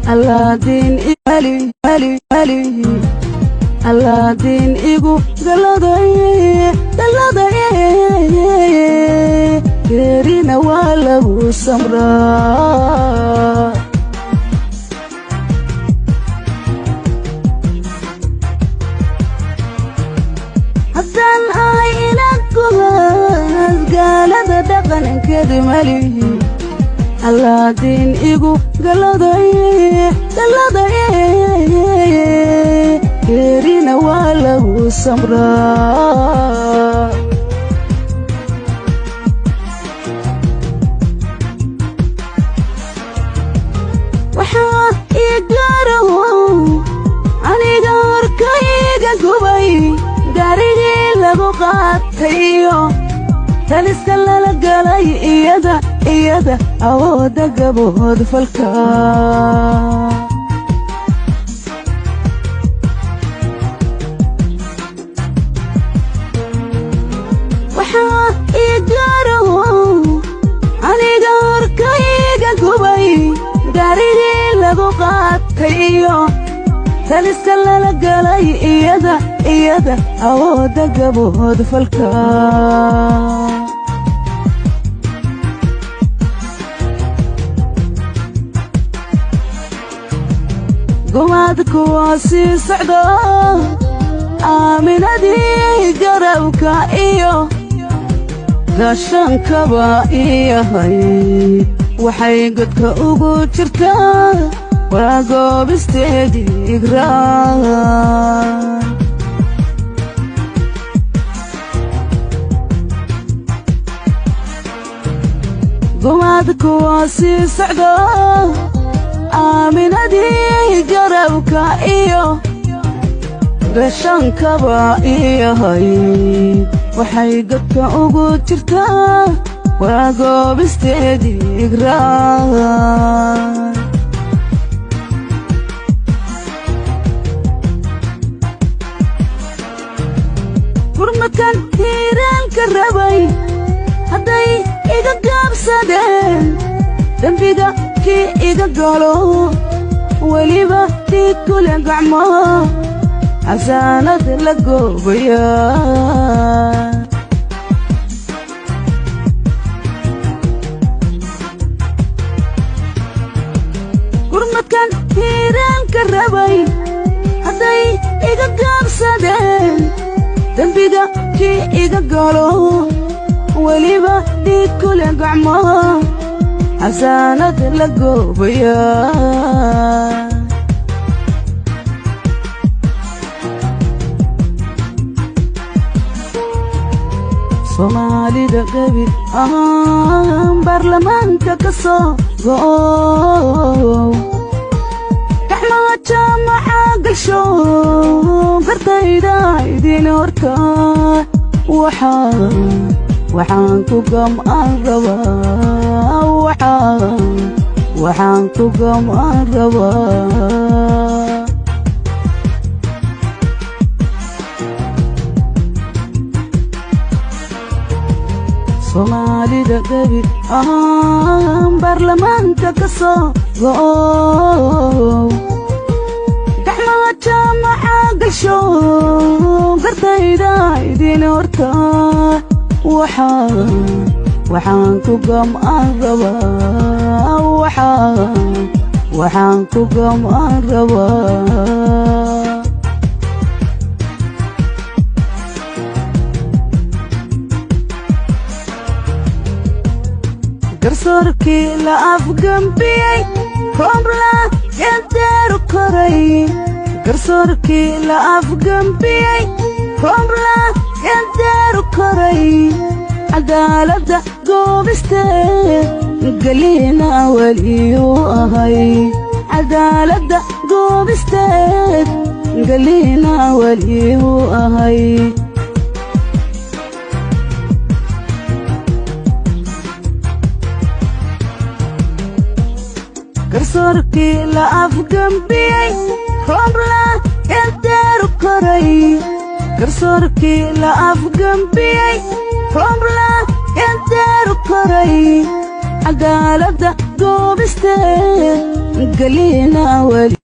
Aladdin Ali Ali Ali Aladdin igu galadaye geerina waa lagu samraa haddaan ahay inaad kuhaas gaalada dhaqankeeda malihi Aladdin igu galadaye geerina waa lagu samraa waxaa ii gaaraw aniga horkayga gubay gaarigii lagu qaatayo taliska lala galay iyada awooda gabood falka waxaa ii gaaraw aniga horkayga gubay gaarigii lagu qaatayo taliska lala galay iyada awooda gabood falka gumaadku waa sii socdo aaminadii garawka iyo gaashankaba iyahay waxay godka ugu jirtaa waa goobisteedii igraan gumaadku waa sii socdo aaminadii garawka iyo gaashankaba iyahay waxay godka ugu jirtaa waa goobisteedii igraan gurmadkan hiiraanka rabay hadday iga gaabsadeen dembiga kii iga galo weliba dhiig kule gacmo xasaanad la goobaya gurmadkan hiiraanka rabay hadday iga gaabsadeen dembiga kii iga galo weliba dhiig kule gacmo xasaanad la goobaya soomaalida gabi ahaan baarlamaanka ka soo go'ow gacmaha jaamaca galsho gardayda idin horta waxaan ku gam'an rabaa waxaan ku gam'an rabaa soomaalida gabi ahaan baarlamaanka ka soo go'ow gacmaha jaamaca galsho gardayda idin horta waxaan ku gam'an rabaa waxaan ku gam'an rabaa garsoorkii la afgambiyey roobla gandeeru koray garsoorkii la afgambiyey roobla gandeeru koray cadaaladda goobisteed gelina weliyuu ahay cadaaladda goobisteed gelina weliyuu ahay garsoorkii la afgambiyey roobla gandeeru koray garsoorkii la afgambiyey roobla gandeeru koray عقالة دوبستين قلينا ولي